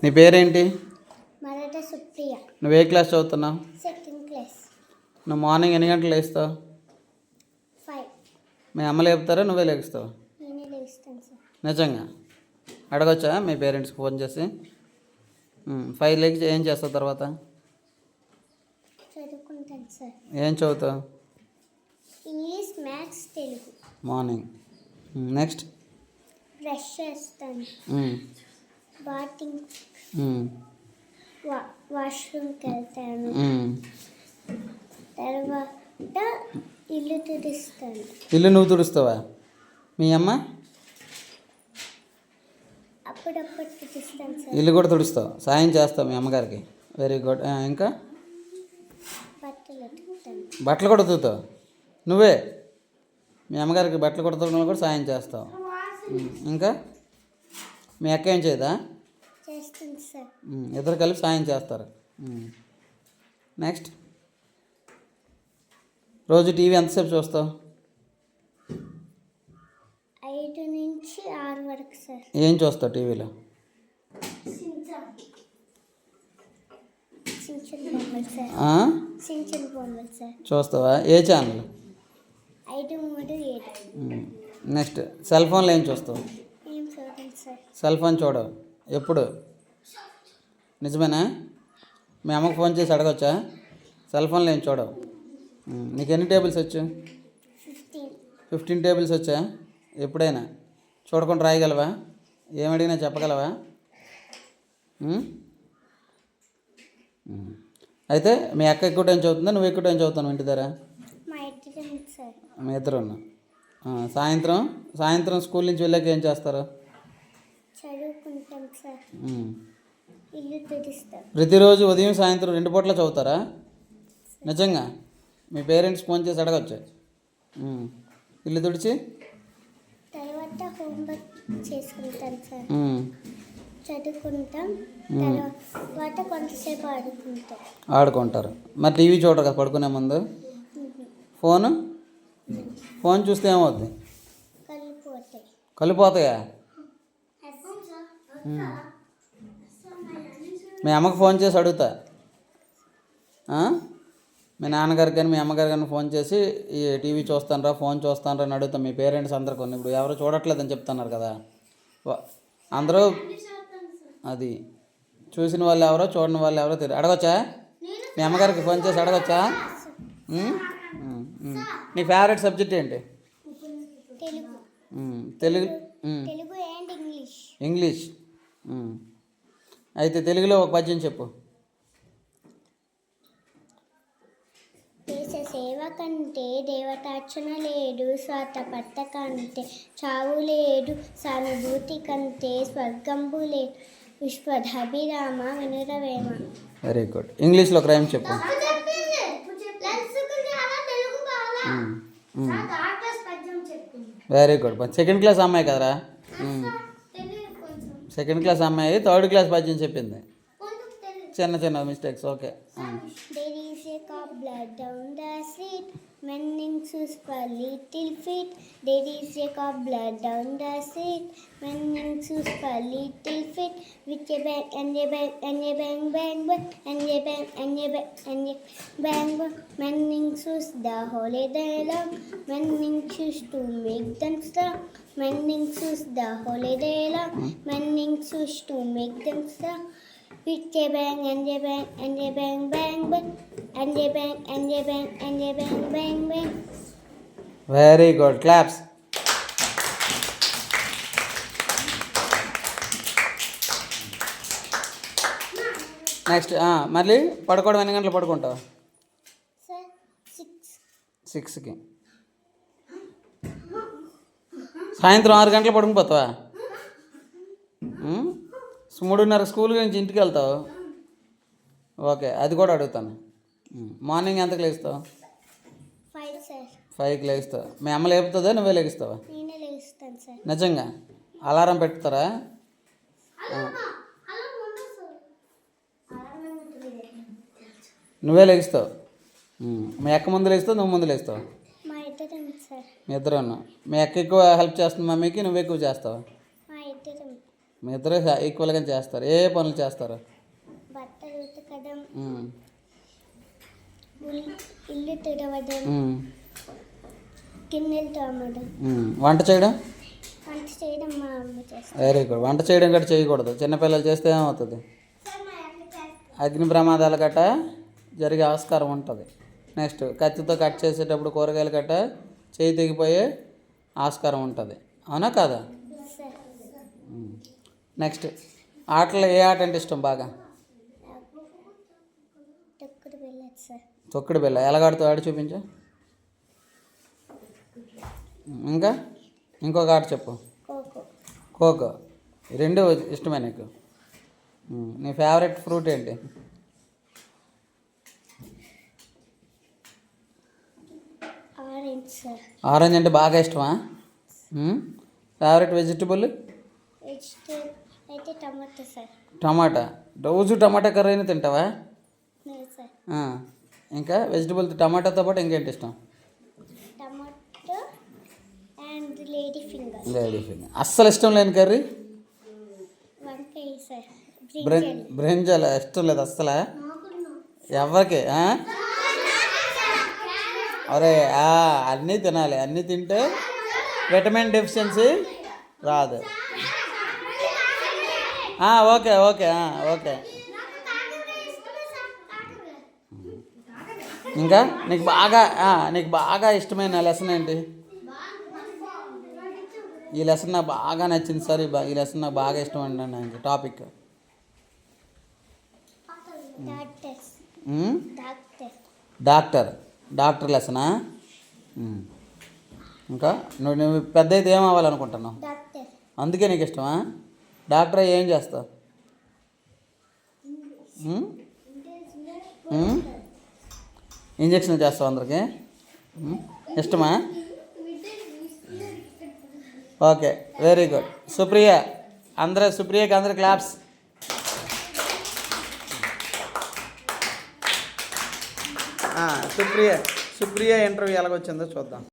నీ పేరేంటి? మరట సుప్రియ. నువ్వు ఏ క్లాస్ చదువుతున్నావు? Second class. నువ్వు మార్నింగ్ ఎన్ని గంటలు లేస్తావు? 5. మీ అమ్మ లేపుతారా, నువ్వే లేస్తావు? నేనే లేస్తాను సార్. నిజంగా అడగొచ్చా మీ పేరెంట్స్కి ఫోన్ చేసి? 5 లేచి ఏం చేస్తావు తర్వాత? చదువుకుంటాను సార్. ఏం చదువుతావు? English, maths, Telugu. Morning. Next? Brush చేస్తాను. బాతింగ్, వాష్రూమ్కి వెళ్తాను. తర్వాత ఇల్లు తుడుస్తాను. ఇల్లు నువ్వు తుడుస్తావా? మీ అమ్మ? అప్పుడప్పుడు తుడుస్తాను సార్. ఇల్లు కూడా తుడుస్తావు, సాయం చేస్తావు మీ అమ్మగారికి. Very good. ఇంకా? బట్టలు ఉతుకుతాను. బట్టలు కూడా ఉతుకుతావు నువ్వే? మీ అమ్మగారికి బట్టలు కుడతడంలో కూడా సాయం చేస్తావు. ఇంకా మీ అక్క ఏం చేయదా? చేస్తుంది సార్. ఇద్దరు కలిపి సాయం చేస్తారు. నెక్స్ట్? రోజు టీవీ ఎంతసేపు చూస్తావు? 5 నుంచి 6 వరకు సార్. ఏం చూస్తావు టీవీలో? సించన్ బొమ్మలు సార్. చూస్తావా? ఏ ఛానల్? 5, 3, 7. నెక్స్ట్ సెల్ ఫోన్లో ఏం చూస్తావు? ఏం చూడండి సార్. సెల్ ఫోన్ చూడవు ఎప్పుడు? నిజమేనా? మీ అమ్మకు ఫోన్ చేసి అడగొచ్చా? సెల్ ఫోన్లో ఏం చూడవు. నీకు ఎన్ని టేబుల్స్ వచ్చు? 15 టేబుల్స్ వచ్చా? ఎప్పుడైనా చూడకుండా రాయగలవా? ఏమడిగినా చెప్పగలవా? అయితే మీ అక్క ఎక్కువ టైం చదువుతుందా, నువ్వు ఎక్కువ టైం చదువుతాను ఇంటి దగ్గర? మా ఇద్దరం సార్. మీ ఇద్దరు ఉన్నా. సాయంత్రం స్కూల్ నుంచి వెళ్ళాక ఏం చేస్తారు? చదువుకుంటాం సార్. ఇల్లు తుడుస్తాం. ప్రతిరోజు ఉదయం సాయంత్రం 2 పూట్ల చదువుతారా? నిజంగా? మీ పేరెంట్స్ ఫోన్ చేసి అడగచ్చు. ఇల్లు తుడిచి తర్వాత హోంవర్క్ చేసుకుంటాం సార్. చదువుకుంటాం. తర్వాత కొంతసేపు ఆడుకుంటారు. మరి టీవీ చూడరు కదా పడుకునే ముందు? ఫోన్ చూస్తే ఏమవుద్ది? కలిపోతాయా? మీ అమ్మకు ఫోన్ చేసి అడుగుతా. మీ నాన్నగారికి కానీ మీ అమ్మగారు కానీ ఫోన్ చేసి ఈ టీవీ చూస్తానరా, ఫోన్ చూస్తానరా అని అడుగుతాం. మీ పేరెంట్స్ అందరు కొన్ని ఇప్పుడు ఎవరు చూడట్లేదని చెప్తున్నారు కదా, అందరూ అది చూసిన వాళ్ళు ఎవరో చూడని వాళ్ళు ఎవరో తెలియదు. అడగొచ్చా? మీ అమ్మగారికి ఫోన్ చేసి అడగొచ్చా? నీ ఫేవరెట్ సబ్జెక్ట్ ఏంటి? తెలుగు. ఇంగ్లీష్. అయితే తెలుగులో ఒక పద్యం చెప్పు. దేశ సేవ కంటే దేవతార్చన లేదు, స్వార్థపరత కంటే చావు లేదు, సానుభూతి కంటే స్వర్గంబు లేదు, విశ్వధాభిరామ వినురవేమ. Very good. ఇంగ్లీష్లో ఒక రైమ్ చెప్పు. Very good. సెకండ్ క్లాస్ అమ్మాయి కదరా? సెకండ్ క్లాస్ అమ్మాయి 3rd క్లాస్ పద్యం చెప్పింది. చిన్న mistakes. Okay. There is a cobbler down the street, mending shoes for little feet. There is a cobbler down the street, mending shoes for little feet. With a bang and a bang and a bang bang bang and a bang and a bang and a bang bang. Mending shoes the whole day long, mending shoes to make them strong. Mending shoes the whole day long, mending shoes to make them strong. With a bang and a bang and a bang bang bang and a bang and a bang and a bang bang bang. Very good. Claps. Next మళ్ళీ పడుకోవడం ఎన్ని గంటలు పడుకుంటావు? Sir 6కి. సాయంత్రం 6 గంటలు పడుకుపోతావా? 3:30 school నుంచి ఇంటికి వెళ్తావు. ఓకే, అది కూడా అడుగుతాను. మార్నింగ్ ఎంతకు లేస్తావు? 5 సార్. 5కి లేస్తావు. మీ అమ్మ లేపుతుందా, నువ్వే లేస్తావా? నేనే లేస్తాను సార్. నిజంగా? అలారం పెట్టుతారా? నువ్వే లేస్తావు. మీ అక్క ముందు లేస్తావు, నువ్వు ముందు లేస్తావు? మా ఇద్దరం సార్. మీ ఇద్దరు ఉన్నావు. మీ అక్క ఎక్కువ హెల్ప్ చేస్తుంది మమ్మీకి, నువ్వు ఎక్కువ చేస్తావా? మా ఇద్దరం. మీ ఇద్దరు ఈక్వల్గా చేస్తారు. ఏ పనులు చేస్తారు? బట్టలు ఉతకడం, ఉమ్, ఇల్లు తుడవడం, ఉమ్, గిన్నెలు తోమడం. వంట చేయడం? వంట చేయడం మా అమ్మ చేస్తుంది. Very good. వంట చేయడం గట్రా చేయకూడదు. చిన్నపిల్లలు చేస్తే ఏమవుతుంది? అగ్ని ప్రమాదాలు గట్ట జరిగే ఆస్కారం ఉంటుంది. నెక్స్ట్, కత్తితో కట్ చేసేటప్పుడు కూరగాయలు గట్ట చేయి తెగిపోయే ఆస్కారం ఉంటుంది. అవునా కాదా? సార్ నెక్స్ట్, ఆటలో ఏ ఆట అంటే ఇష్టం బాగా? తొక్కుడు వెళ్ళదు సార్. తొక్కుడు బిళ్ళ ఎలాగాడుతూ ఆడి చూపించు. ఇంకా ఇంకొక ఆట చెప్పు. ఖోఖో. ఖోఖో. ఈ రెండు ఇష్టమే నీకు. నీ ఫేవరెట్ ఫ్రూట్ ఏంటి? Orange sir. ఆరెంజ్ అంటే బాగా ఇష్టమా? Favourite vegetable? వెజిటేబుల్ అయితే టమాటో సార్. టమాటా. రోజు టమాటా కర్రీని తింటావా? లేదు సార్. ఇంకా వెజిటబుల్ టమాటాతో పాటు ఇంకేంటి ఇష్టం? Tomato and lady finger. Lady finger. అస్సలు ఇష్టం లేని కర్రీ? వంకాయ సార్. బ్రింజాల్ ఇష్టం లేదు అస్సలా? ఎవరికి? అరే అన్నీ తినాలి. అన్నీ తింటే విటమిన్ డెఫిషియన్సీ రాదు. Okay okay okay. ఇంకా నీకు బాగా ఇష్టమైన లెసన్ ఏంటి? ఈ లెసన్ నాకు బాగా నచ్చింది సార్. ఈ లెసన్ నాకు బాగా ఇష్టం అండి. నాకు టాపిక్ డాక్టర్ లెసనా? ఇంకా నువ్వు పెద్ద అయితే ఏం అవ్వాలనుకుంటున్నావు? అందుకే నీకు ఇష్టమా? డాక్టర్ ఏం చేస్తావు? ఇంజక్షన్ చేస్తావు అందరికి? ఇష్టమా? Okay, very good. సుప్రియ, సుప్రియకి అందరు క్లాప్స్. సుప్రియ ఇంటర్వ్యూ ఎలాగొచ్చిందో చూద్దాం.